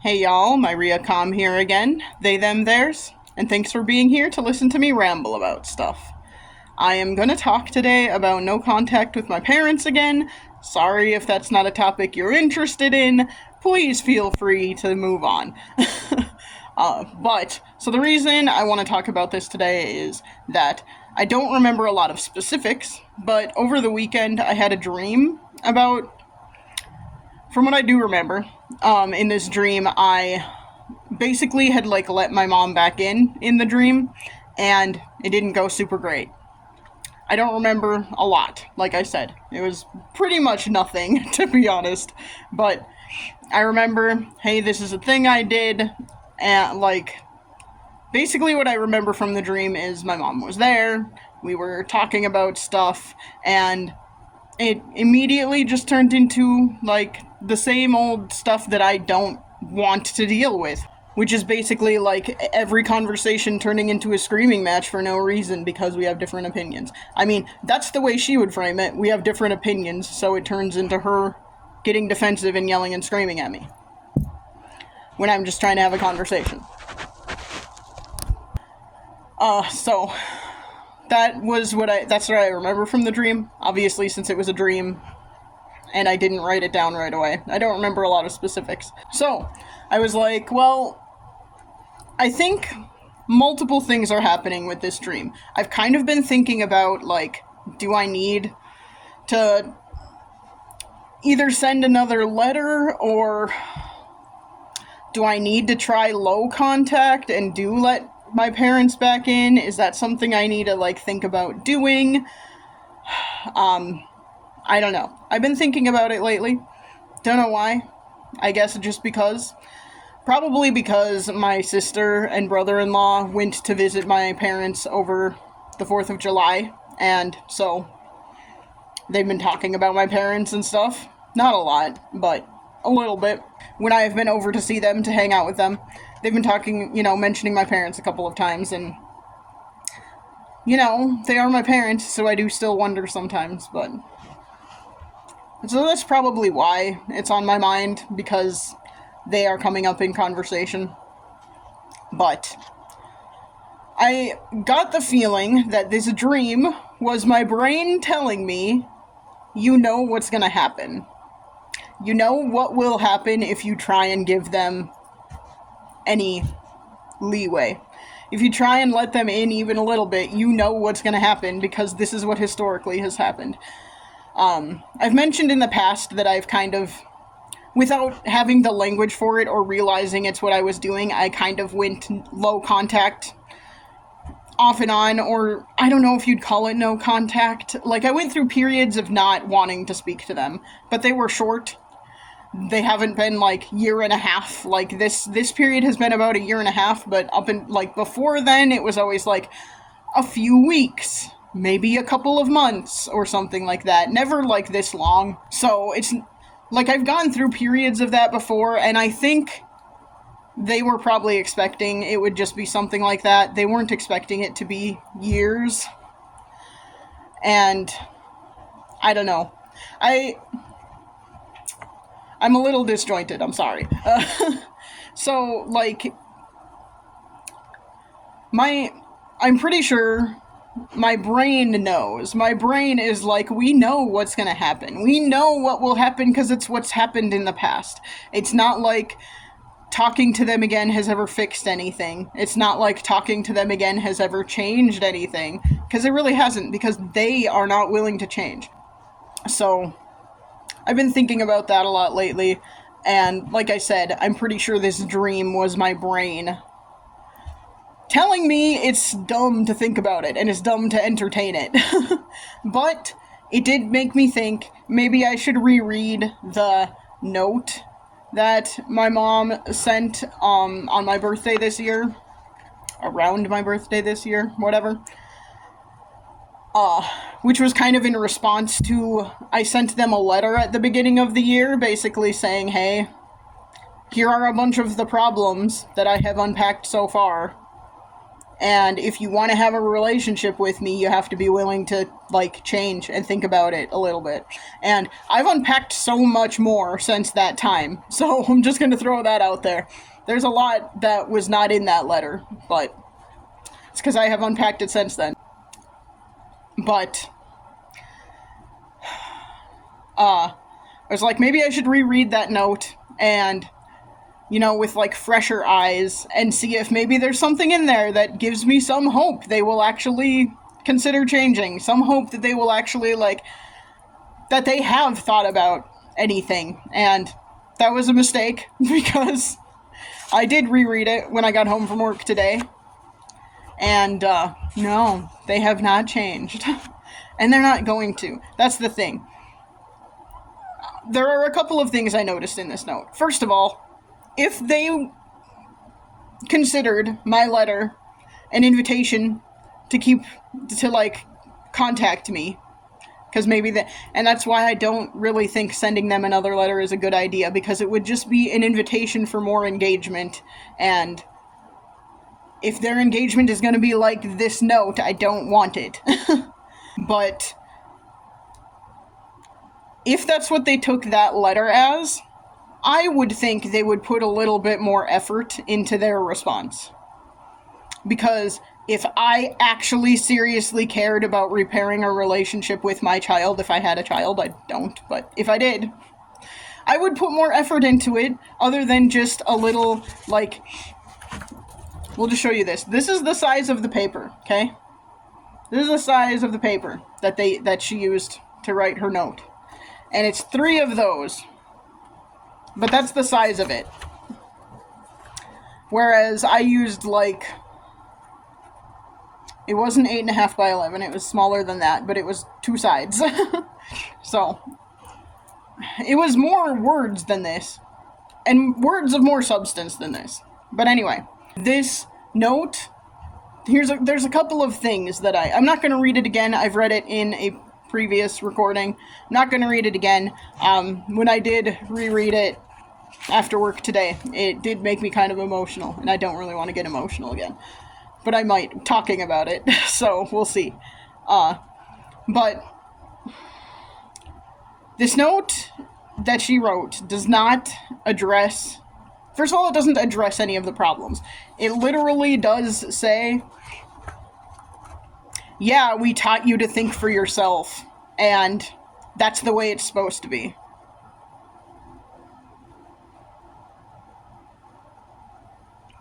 Hey y'all, my Riacom here again, they them theirs, and thanks for being here to listen to me ramble about stuff. I am gonna talk today about no contact with my parents again. Sorry if that's not a topic you're interested in, please feel free to move on. So the reason I want to talk about this today is that I don't remember a lot of specifics, but over the weekend I had a dream about, from what I do remember, in this dream, I basically had let my mom back in the dream, and it didn't go super great. I don't remember a lot, like I said. It was pretty much nothing, to be honest. But I remember, hey, this is a thing I did, and basically what I remember from the dream is my mom was there, we were talking about stuff, and it immediately just turned into, the same old stuff that I don't want to deal with. Which is basically, every conversation turning into a screaming match for no reason because we have different opinions. I mean, that's the way she would frame it. We have different opinions, so it turns into her getting defensive and yelling and screaming at me. When I'm just trying to have a conversation. So that's what I remember from the dream. Obviously, since it was a dream, and I didn't write it down right away. I don't remember a lot of specifics. So, I was like, well, I think multiple things are happening with this dream. I've kind of been thinking about, do I need to either send another letter, or do I need to try low contact and let my parents back in? Is that something I need to, think about doing? I don't know. I've been thinking about it lately. Don't know why. I guess just because. Probably because my sister and brother-in-law went to visit my parents over the 4th of July, and so they've been talking about my parents and stuff. Not a lot, but a little bit. When I've been over to see them, to hang out with them, they've been talking, mentioning my parents a couple of times, and they are my parents, so I do still wonder sometimes, but so that's probably why it's on my mind, because they are coming up in conversation. But I got the feeling that this dream was my brain telling me, you know what's gonna happen. You know what will happen if you try and give them any leeway. If you try and let them in even a little bit, you know what's gonna happen, because this is what historically has happened. I've mentioned in the past that I've kind of, without having the language for it or realizing it's what I was doing, I kind of went low contact off and on, or I don't know if you'd call it no contact. I went through periods of not wanting to speak to them, but they were short. They haven't been year and a half. This period has been about a year and a half, but up in before then it was always a few weeks, maybe a couple of months or something like that. Never this long. So it's I've gone through periods of that before, and I think they were probably expecting it would just be something like that. They weren't expecting it to be years. And I don't know. I'm a little disjointed, I'm sorry. So, I'm pretty sure my brain knows. My brain is we know what's gonna happen. We know what will happen because it's what's happened in the past. It's not talking to them again has ever fixed anything. It's not talking to them again has ever changed anything. Because it really hasn't, because they are not willing to change. So, I've been thinking about that a lot lately. And like I said, I'm pretty sure this dream was my brain telling me it's dumb to think about it, and it's dumb to entertain it. But it did make me think maybe I should reread the note that my mom sent on my birthday this year. Around my birthday this year, whatever. Which was kind of in response to, I sent them a letter at the beginning of the year, basically saying, hey, here are a bunch of the problems that I have unpacked so far. And if you want to have a relationship with me, you have to be willing to, like, change and think about it a little bit. And I've unpacked so much more since that time. So I'm just going to throw that out there. There's a lot that was not in that letter, but it's because I have unpacked it since then. But I was like, maybe I should reread that note and, you know, with, like, fresher eyes and see if maybe there's something in there that gives me some hope they will actually consider changing. Some hope that they will actually, like, that they have thought about anything. And that was a mistake because I did reread it when I got home from work today. And, no, they have not changed. And they're not going to. That's the thing. There are a couple of things I noticed in this note. First of all, if they considered my letter an invitation to like contact me, because maybe and that's why I don't really think sending them another letter is a good idea, because it would just be an invitation for more engagement, and if their engagement is going to be like this note, I don't want it. But if that's what they took that letter as, I would think they would put a little bit more effort into their response. Because if I actually seriously cared about repairing a relationship with my child, if I had a child, I don't, but if I did, I would put more effort into it, other than just a little, like, we'll just show you this. This is the size of the paper, okay? This is the size of the paper that she used to write her note. And it's 3 of those. But that's the size of it. Whereas I used, like, it wasn't 8.5 by 11, it was smaller than that, but it was 2 sides. So, it was more words than this. And words of more substance than this. But anyway, this note, there's a couple of things that I'm not going to read it again. I've read it in a previous recording. I'm not going to read it again. When I did reread it after work today, it did make me kind of emotional, and I don't really want to get emotional again. But I might, talking about it, so we'll see. But this note that she wrote does not address... First of all, it doesn't address any of the problems. It literally does say, yeah, we taught you to think for yourself, and that's the way it's supposed to be.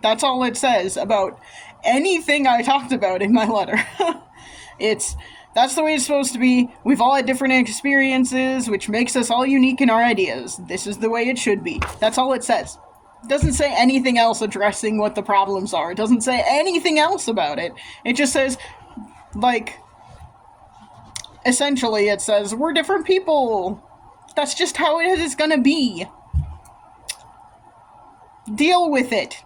That's all it says about anything I talked about in my letter. That's the way it's supposed to be. We've all had different experiences, which makes us all unique in our ideas. This is the way it should be. That's all it says. It doesn't say anything else addressing what the problems are. It doesn't say anything else about it. It just says, like, essentially it says, we're different people. That's just how it is gonna be. Deal with it.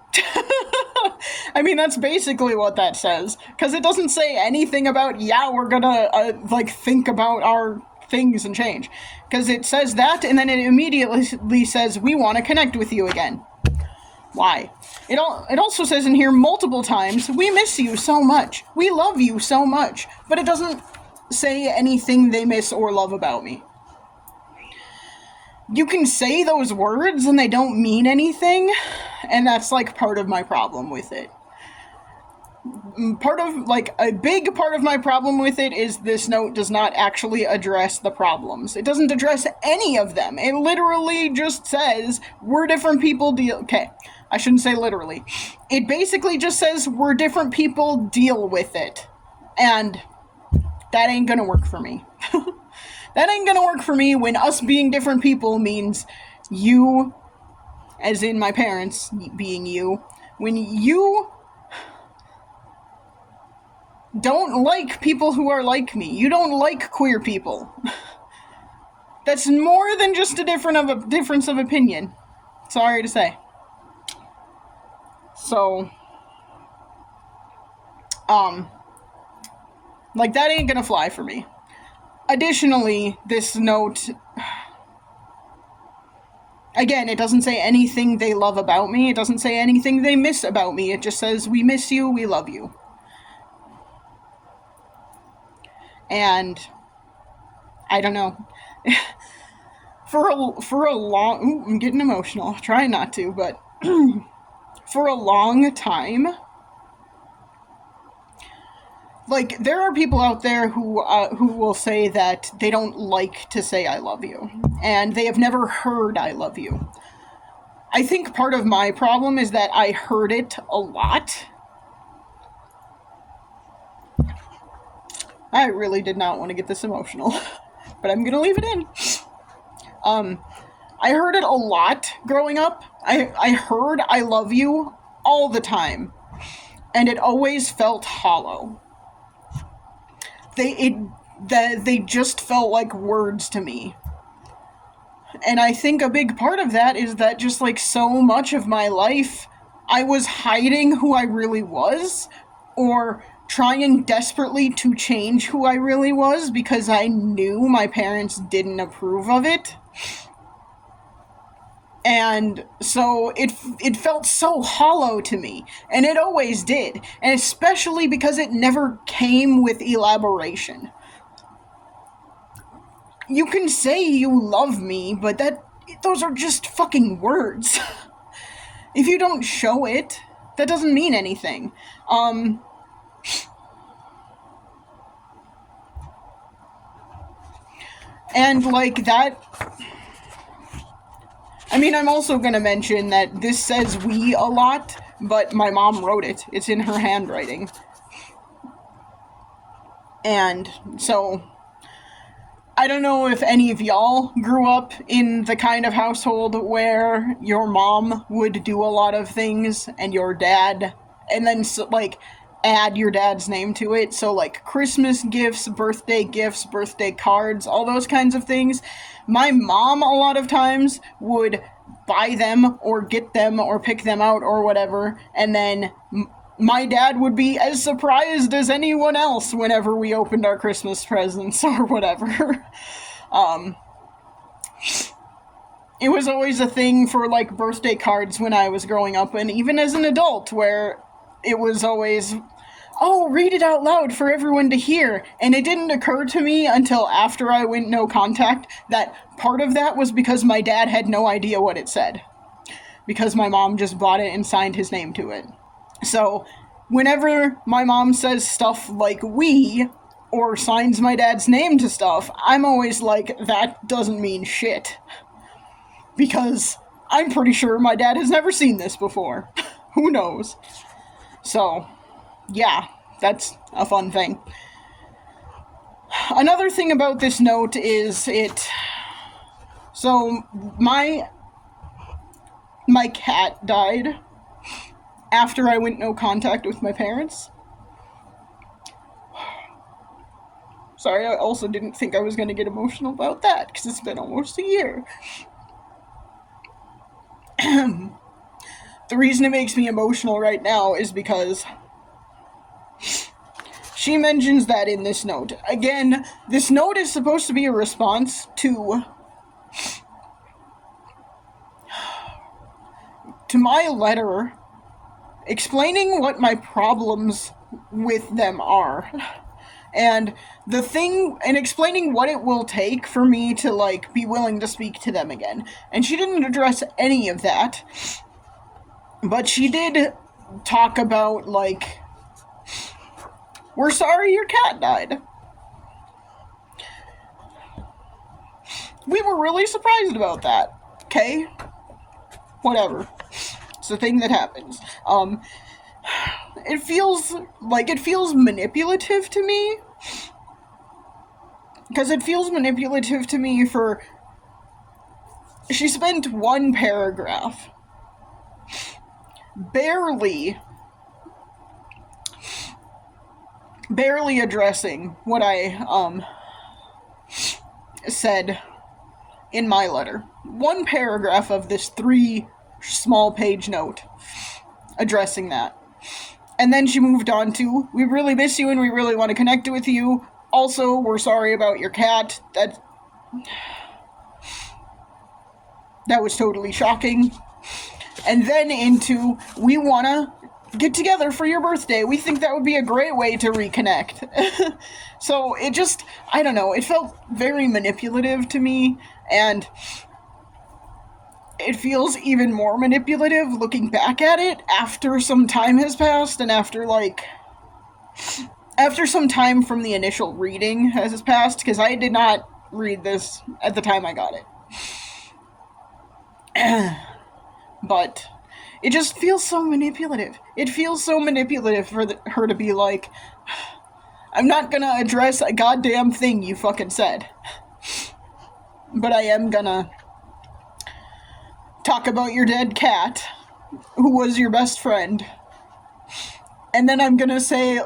I mean, that's basically what that says. Because it doesn't say anything about, yeah, we're gonna, think about our things and change. Because it says that, and then it immediately says, we want to connect with you again. Why? It also says in here multiple times, we miss you so much. We love you so much. But it doesn't say anything they miss or love about me. You can say those words and they don't mean anything, and that's, like, part of my problem with it. A big part of my problem with it is this note does not actually address the problems. It doesn't address any of them. It literally just says, we're different people, okay, I shouldn't say literally. It basically just says, we're different people, deal with it. And that ain't gonna work for me. That ain't gonna work for me when us being different people means you, as in my parents being you, when you don't like people who are like me. You don't like queer people. That's more than just a difference of opinion. Sorry to say. So, that ain't gonna fly for me. Additionally, this note, again, it doesn't say anything they love about me. It doesn't say anything they miss about me. It just says, we miss you, we love you. And I don't know. For a long, ooh, I'm getting emotional. Trying not to, but for a long time, like, there are people out there who will say that they don't like to say I love you, and they have never heard I love you. I think part of my problem is that I heard it a lot. I really did not want to get this emotional, but I'm gonna leave it in. I heard it a lot growing up. I heard I love you all the time, and it always felt hollow. They just felt like words to me. And I think a big part of that is that just like so much of my life, I was hiding who I really was, or trying desperately to change who I really was because I knew my parents didn't approve of it. And so it felt so hollow to me, and it always did, and especially because it never came with elaboration. You can say you love me, but those are just fucking words. If you don't show it, that doesn't mean anything. And like that, I mean, I'm also gonna mention that this says we a lot, but my mom wrote it. It's in her handwriting. And so, I don't know if any of y'all grew up in the kind of household where your mom would do a lot of things and your dad, and then like add your dad's name to it. So like Christmas gifts, birthday cards, all those kinds of things. My mom a lot of times would buy them or get them or pick them out or whatever, and then my dad would be as surprised as anyone else whenever we opened our Christmas presents or whatever. It was always a thing for like birthday cards when I was growing up, and even as an adult, where it was always, oh, read it out loud for everyone to hear. And it didn't occur to me until after I went no contact that part of that was because my dad had no idea what it said, because my mom just bought it and signed his name to it. So, whenever my mom says stuff like we, or signs my dad's name to stuff, I'm always like, that doesn't mean shit. Because I'm pretty sure my dad has never seen this before. Who knows? So, yeah, that's a fun thing. Another thing about this note is so, my cat died after I went no contact with my parents. Sorry, I also didn't think I was going to get emotional about that, because it's been almost a year. The reason it makes me emotional right now is because she mentions that in this note. Again, this note is supposed to be a response to my letter explaining what my problems with them are. And explaining what it will take for me to, like, be willing to speak to them again. And she didn't address any of that. But she did talk about, like, we're sorry your cat died. We were really surprised about that. Okay? Whatever. It's a thing that happens. It feels manipulative to me. Because it feels manipulative to me for... She spent one paragraph barely addressing what I, said in my letter. One paragraph of this 3 small page note addressing that. And then she moved on to, we really miss you and we really want to connect with you. Also, we're sorry about your cat. That was totally shocking. And then into, we want to get together for your birthday. We think that would be a great way to reconnect. So it just, I don't know, it felt very manipulative to me, and it feels even more manipulative looking back at it after some time has passed, and after some time from the initial reading has passed, because I did not read this at the time I got it. But it just feels so manipulative. It feels so manipulative for her to be like, I'm not gonna address a goddamn thing you fucking said, but I am gonna talk about your dead cat, who was your best friend, and then I'm gonna say,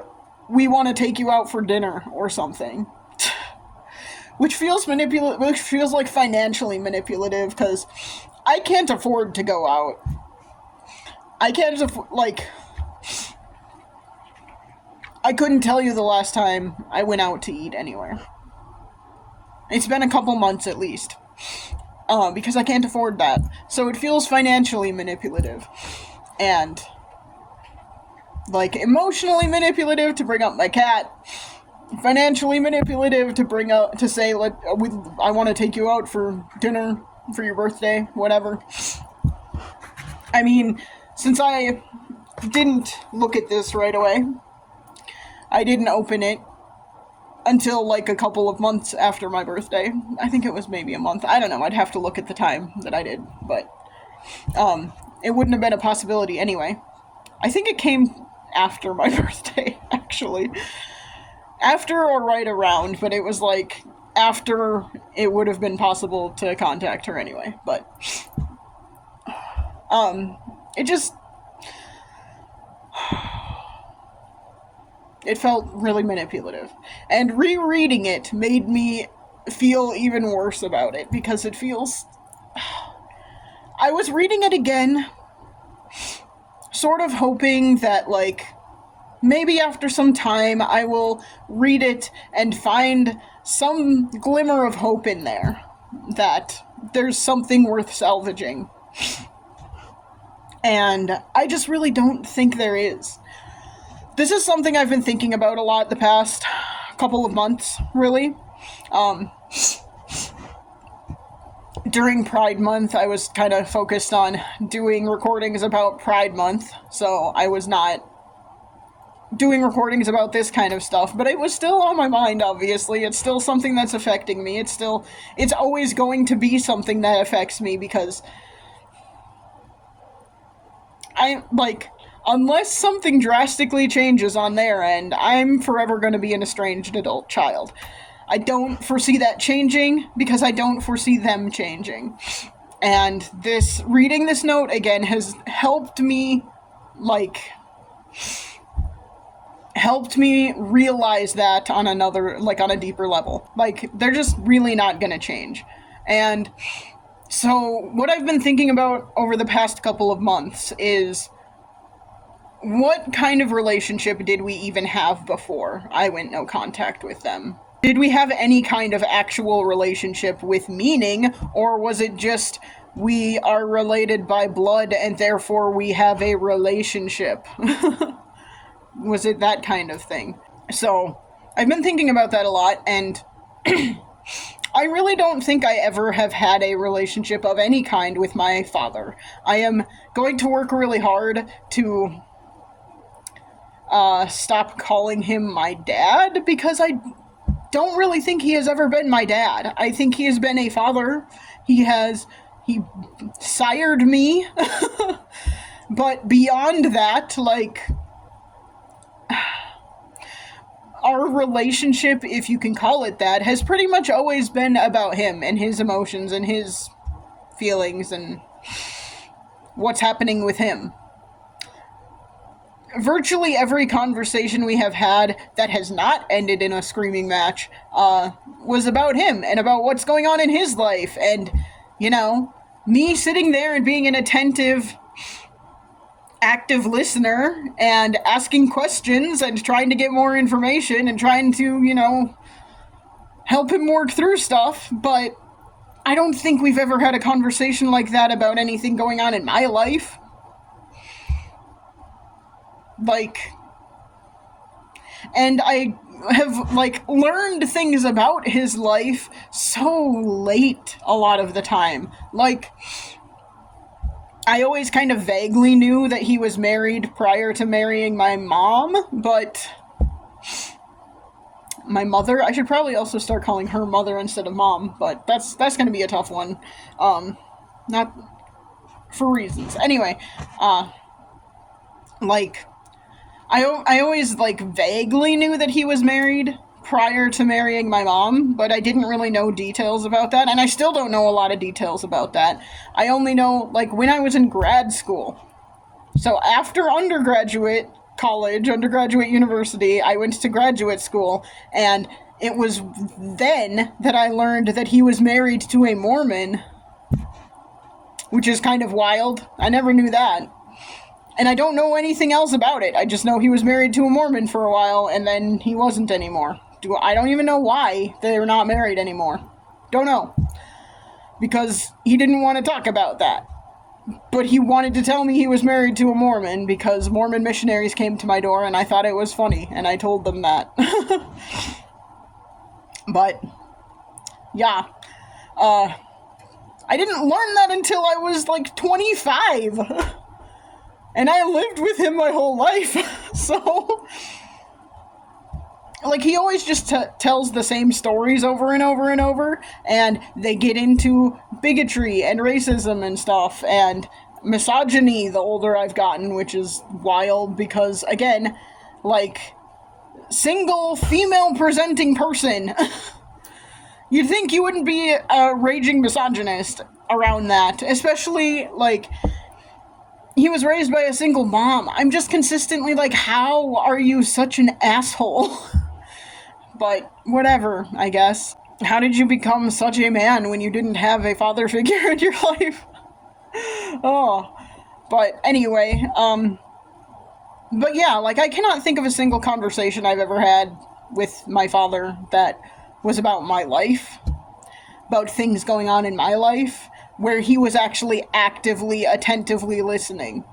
we want to take you out for dinner or something. Which feels like financially manipulative, because I can't afford to go out. I can't I couldn't tell you the last time I went out to eat anywhere. It's been a couple months at least. Because I can't afford that. So it feels financially manipulative. And, emotionally manipulative to bring up my cat. Financially manipulative to say, I want to take you out for dinner for your birthday, whatever. I mean, since I didn't look at this right away, I didn't open it until a couple of months after my birthday. I think it was maybe a month. I don't know. I'd have to look at the time that I did, but it wouldn't have been a possibility anyway. I think it came after my birthday, actually. After or right around, but it was after it would have been possible to contact her anyway. But it felt really manipulative. And rereading it made me feel even worse about it, because it feels... I was reading it again, sort of hoping that, maybe after some time I will read it and find some glimmer of hope in there, that there's something worth salvaging. And I just really don't think there is. This is something I've been thinking about a lot the past couple of months, really. During Pride Month, I was kind of focused on doing recordings about Pride Month, so I was not doing recordings about this kind of stuff, but it was still on my mind, obviously. It's still something that's affecting me. It's always going to be something that affects me, because unless something drastically changes on their end, I'm forever going to be an estranged adult child. I don't foresee that changing, because I don't foresee them changing. And reading this note again has helped me realize that on a deeper level. They're just really not gonna change. And so what I've been thinking about over the past couple of months is, what kind of relationship did we even have before I went no contact with them? Did we have any kind of actual relationship with meaning, or was it just we are related by blood and therefore we have a relationship? Was it that kind of thing? So, I've been thinking about that a lot, and I really don't think I ever have had a relationship of any kind with my father. I am going to work really hard to stop calling him my dad, because I don't really think he has ever been my dad. I think he has been a father. He sired me. But beyond that, our relationship, if you can call it that, has pretty much always been about him and his emotions and his feelings and what's happening with him. Virtually every conversation we have had that has not ended in a screaming match was about him and about what's going on in his life, and, me sitting there and being an attentive, active listener and asking questions and trying to get more information and trying to, help him work through stuff. But I don't think we've ever had a conversation like that about anything going on in my life. Like, and I have, like, learned things about his life so late a lot of the time. Like, I always kind of vaguely knew that he was married prior to marrying my mom, but my mother, I should probably also start calling her mother instead of mom, but that's going to be a tough one. Not for reasons. Anyway, like, I always, like, vaguely knew that he was married prior to marrying my mom, but I didn't really know details about that, and I still don't know a lot of details about that. I only know, like, when I was in grad school. So after undergraduate college, undergraduate university, I went to graduate school, and it was then that I learned that he was married to a Mormon, which is kind of wild. I never knew that. And I don't know anything else about it. I just know he was married to a Mormon for a while, and then he wasn't anymore. I don't even know why they're not married anymore. Don't know. Because he didn't want to talk about that. But he wanted to tell me he was married to a Mormon because Mormon missionaries came to my door, and I thought it was funny, and I told them that. But, yeah. I didn't learn that until I was, like, 25. And I lived with him my whole life. So, like, he always just tells the same stories over and over and over, and they get into bigotry and racism and stuff, and misogyny the older I've gotten, which is wild because, again, like, single female presenting person. You'd think you wouldn't be a raging misogynist around that, especially, like, he was raised by a single mom. I'm just consistently like, how are you such an asshole? But whatever, I guess. How did you become such a man when you didn't have a father figure in your life? Oh, but anyway, but yeah, like, I cannot think of a single conversation I've ever had with my father that was about my life, about things going on in my life, where he was actually actively, attentively listening.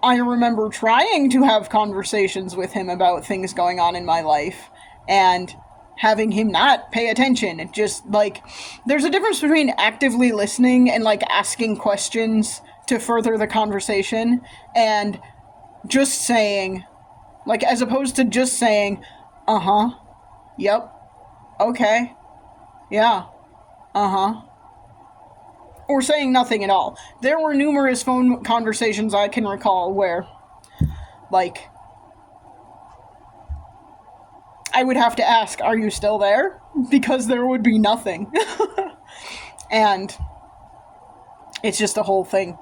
I remember trying to have conversations with him about things going on in my life, and having him not pay attention. It just, like, there's a difference between actively listening and, like, asking questions to further the conversation, and just saying, like, as opposed to just saying, uh-huh, yep, okay, yeah, uh-huh, or saying nothing at all. There were numerous phone conversations I can recall where, like, I would have to ask, are you still there? Because there would be nothing. And it's just a whole thing.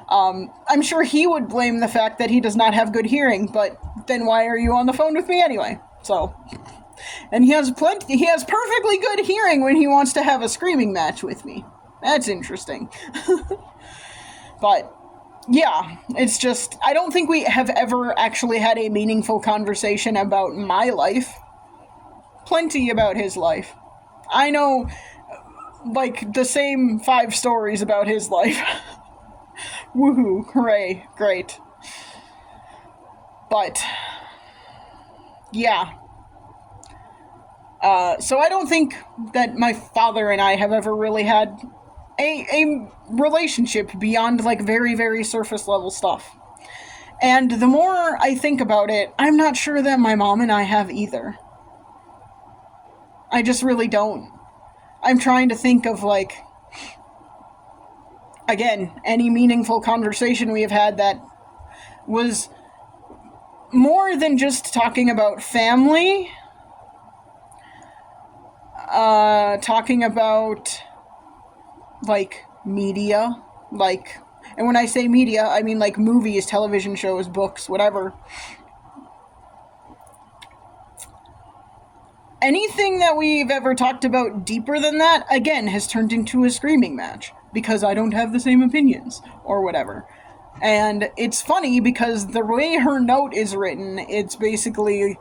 I'm sure he would blame the fact that he does not have good hearing, but then why are you on the phone with me anyway? So, and he has perfectly good hearing when he wants to have a screaming match with me. That's interesting. But, yeah, it's just, I don't think we have ever actually had a meaningful conversation about my life. Plenty about his life. I know, like, the same 5 stories about his life. Woohoo, hooray, great. But, yeah. So I don't think that my father and I have ever really had a relationship beyond, like, very, very surface level stuff. And the more I think about it, I'm not sure that my mom and I have either. I just really don't. I'm trying to think of, like, again, any meaningful conversation we have had that was more than just talking about family, talking about, like, media, like, and when I say media, I mean, like, movies, television shows, books, whatever. Anything that we've ever talked about deeper than that, again, has turned into a screaming match, because I don't have the same opinions, or whatever. And it's funny, because the way her note is written, it's basically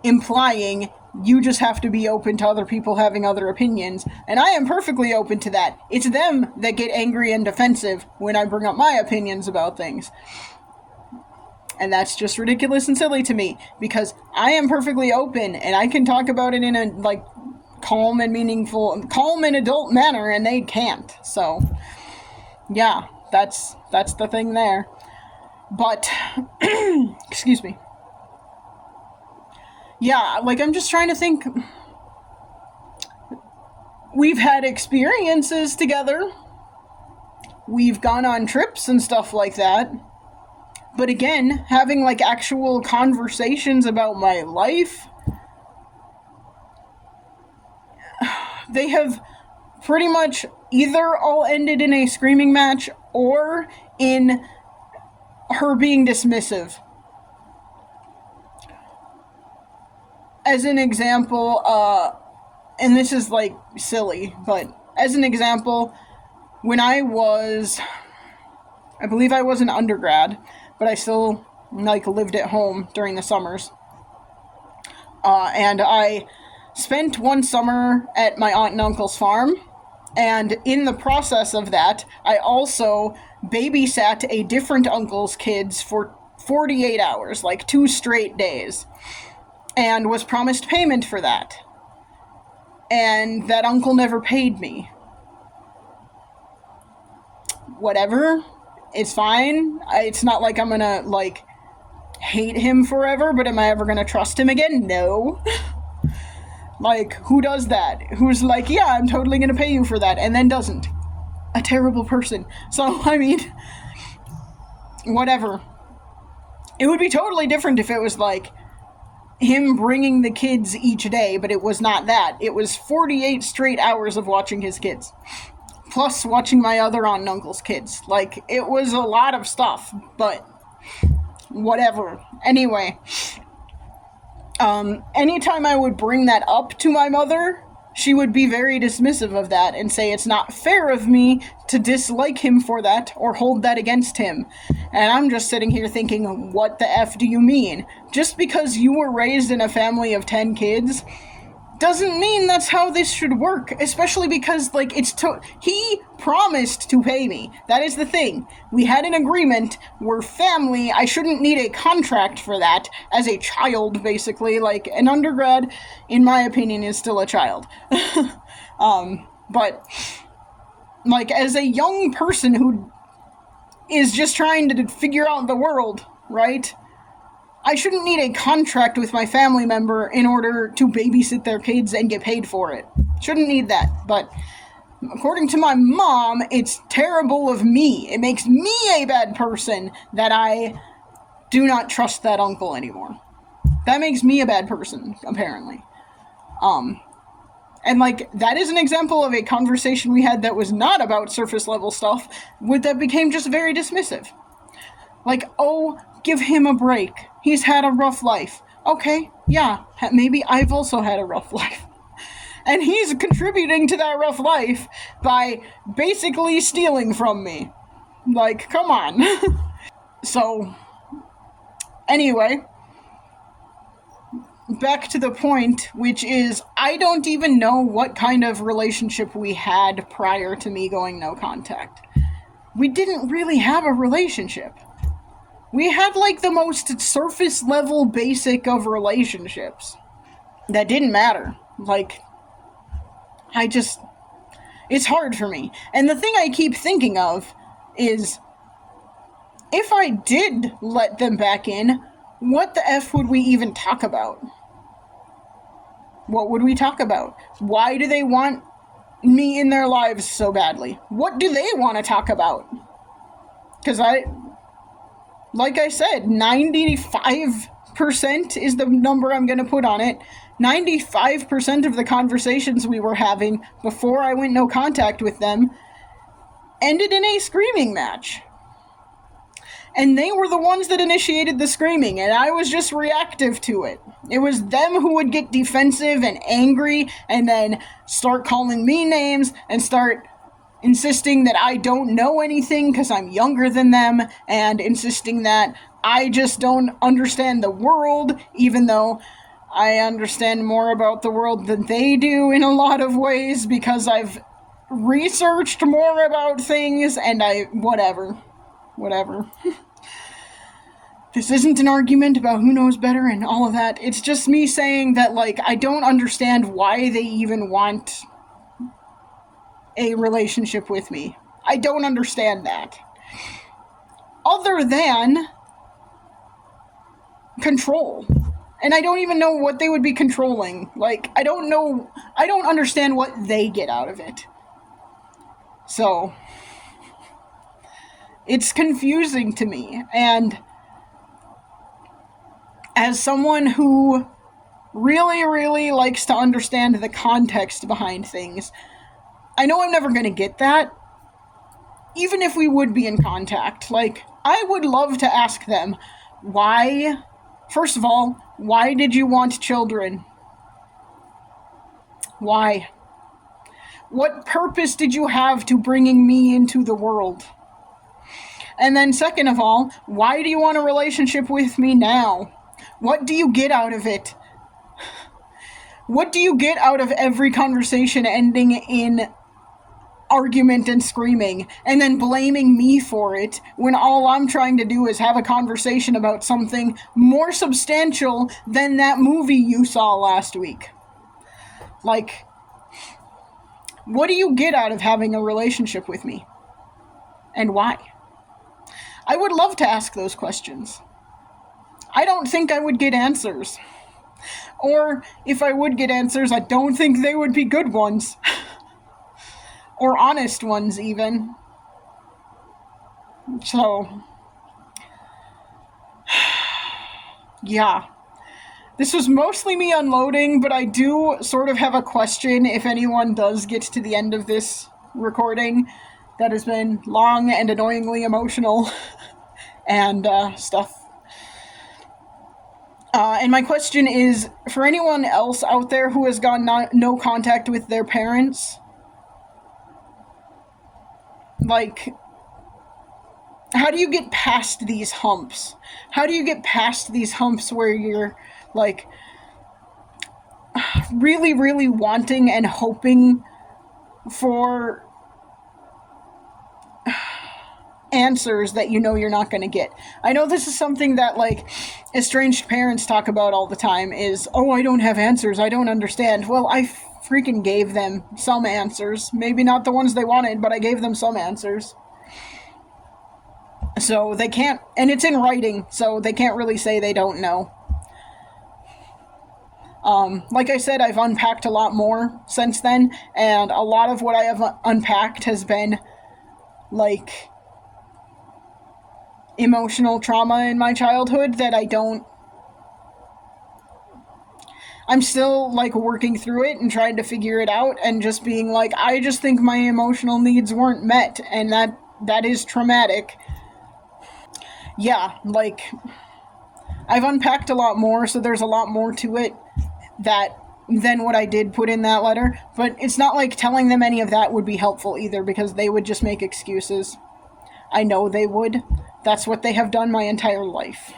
implying you just have to be open to other people having other opinions, and I am perfectly open to that. It's them that get angry and defensive when I bring up my opinions about things. And that's just ridiculous and silly to me, because I am perfectly open and I can talk about it in a, like, calm and meaningful, calm and adult manner, and they can't. So, yeah, that's the thing there. But, excuse me. Yeah, like, I'm just trying to think. We've had experiences together. We've gone on trips and stuff like that. But again, having, like, actual conversations about my life, they have pretty much either all ended in a screaming match or in her being dismissive. As an example, and this is, like, silly, but as an example, when I believe I was an undergrad, but I still, like, lived at home during the summers. And I spent one summer at my aunt and uncle's farm, and in the process of that, I also babysat a different uncle's kids for 48 hours, like 2 straight days, and was promised payment for that. And that uncle never paid me. Whatever. It's fine. It's not like I'm gonna, like, hate him forever, but am I ever gonna trust him again? No. Like, who does that? Who's like, yeah, I'm totally gonna pay you for that, and then doesn't? A terrible person. So, I mean, whatever. It would be totally different if it was, like, him bringing the kids each day, but it was not that. It was 48 straight hours of watching his kids. Plus watching my other aunt and uncle's kids. Like, it was a lot of stuff, but whatever. Anyway, anytime I would bring that up to my mother, she would be very dismissive of that and say it's not fair of me to dislike him for that or hold that against him. And I'm just sitting here thinking, what the F do you mean? Just because you were raised in a family of 10 kids doesn't mean that's how this should work, especially because, like, he promised to pay me. That is the thing. We had an agreement. We're family. I shouldn't need a contract for that as a child, basically. Like, an undergrad, in my opinion, is still a child. But, like, as a young person who is just trying to figure out the world, right? I shouldn't need a contract with my family member in order to babysit their kids and get paid for it. Shouldn't need that. But according to my mom, it's terrible of me. It makes me a bad person that I do not trust that uncle anymore. That makes me a bad person, apparently. And, like, that is an example of a conversation we had that was not about surface level stuff, that became just very dismissive. Like, oh, give him a break. He's had a rough life. Okay, yeah, maybe I've also had a rough life. And he's contributing to that rough life by basically stealing from me. Like, come on. So, anyway, back to the point, which is, I don't even know what kind of relationship we had prior to me going no contact. We didn't really have a relationship. We had, like, the most surface level basic of relationships that didn't matter. Like, it's hard for me. And the thing I keep thinking of is, if I did let them back in, what the F would we even talk about? What would we talk about? Why do they want me in their lives so badly? What do they want to talk about? Because like I said, 95% is the number I'm going to put on it. 95% of the conversations we were having before I went no contact with them ended in a screaming match. And they were the ones that initiated the screaming, and I was just reactive to it. It was them who would get defensive and angry, and then start calling me names, and start insisting that I don't know anything because I'm younger than them, and insisting that I just don't understand the world, even though I understand more about the world than they do in a lot of ways, because I've researched more about things, and whatever. this isn't an argument about who knows better and all of that. It's just me saying that, like, I don't understand why they even want a relationship with me. I don't understand that. Other than control. And I don't even know what they would be controlling. Like, I don't know. I don't understand what they get out of it. So, it's confusing to me. And as someone who really, really likes to understand the context behind things, I know I'm never going to get that. Even if we would be in contact. Like, I would love to ask them, why, first of all, why did you want children? Why? What purpose did you have to bringing me into the world? And then second of all, why do you want a relationship with me now? What do you get out of it? What do you get out of every conversation ending in argument and screaming, and then blaming me for it, when all I'm trying to do is have a conversation about something more substantial than that movie you saw last week? Like, what do you get out of having a relationship with me? And why? I would love to ask those questions. I don't think I would get answers. Or, if I would get answers, I don't think they would be good ones. Or honest ones, even. So, yeah. This was mostly me unloading, but I do sort of have a question if anyone does get to the end of this recording that has been long and annoyingly emotional and stuff. And my question is, for anyone else out there who has gone no contact with their parents, like, how do you get past these humps? How do you get past these humps where you're, like, really, really wanting and hoping for answers that you know you're not going to get? I know this is something that, like, estranged parents talk about all the time is, oh, I don't have answers, I don't understand. Well, I freaking gave them some answers. Maybe not the ones they wanted, but I gave them some answers. So they can't, and it's in writing, so they can't really say they don't know. Like I said, I've unpacked a lot more since then, and a lot of what I have unpacked has been, like, emotional trauma in my childhood that I'm still, like, working through it and trying to figure it out, and just being like, I just think my emotional needs weren't met, and that is traumatic. Yeah, like, I've unpacked a lot more, so there's a lot more to it than what I did put in that letter, but it's not like telling them any of that would be helpful either, because they would just make excuses. I know they would. That's what they have done my entire life.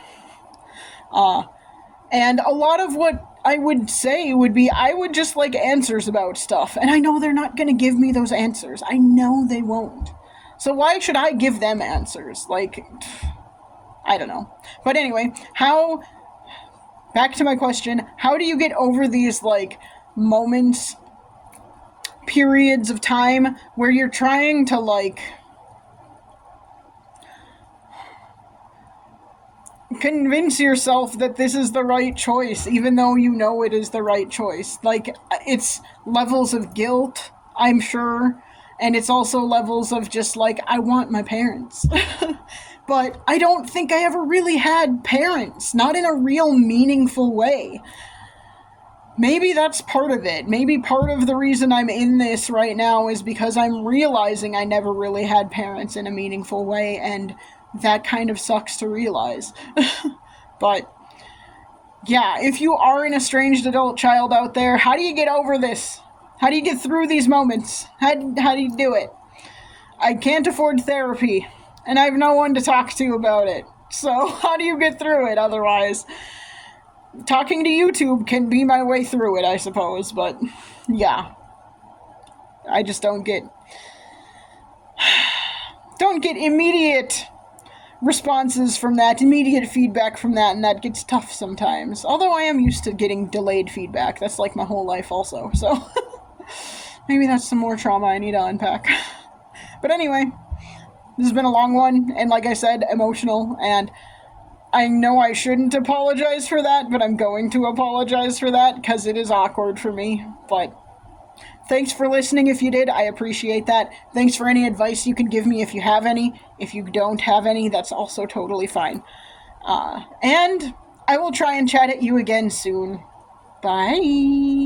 And a lot of what I would say would be, I would just like answers about stuff, and I know they're not going to give me those answers. I know they won't. So why should I give them answers? Like, I don't know. But anyway, back to my question, how do you get over these, like, moments, periods of time where you're trying to, like, convince yourself that this is the right choice, even though you know it is the right choice? Like, it's levels of guilt, I'm sure, and it's also levels of just, like, I want my parents. But I don't think I ever really had parents, not in a real meaningful way. Maybe that's part of it. Maybe part of the reason I'm in this right now is because I'm realizing I never really had parents in a meaningful way, and that kind of sucks to realize. But, yeah, if you are an estranged adult child out there, how do you get over this? How do you get through these moments? How do you do it? I can't afford therapy, and I have no one to talk to about it. So how do you get through it otherwise? Talking to YouTube can be my way through it, I suppose, but yeah. I just don't get immediate responses from that, immediate feedback from that, and that gets tough sometimes. Although I am used to getting delayed feedback. That's like my whole life also, so maybe that's some more trauma I need to unpack. But anyway, this has been a long one, and like I said, emotional, and I know I shouldn't apologize for that, but I'm going to apologize for that, because it is awkward for me, but thanks for listening if you did. I appreciate that. Thanks for any advice you can give me if you have any. If you don't have any, that's also totally fine. And I will try and chat at you again soon. Bye.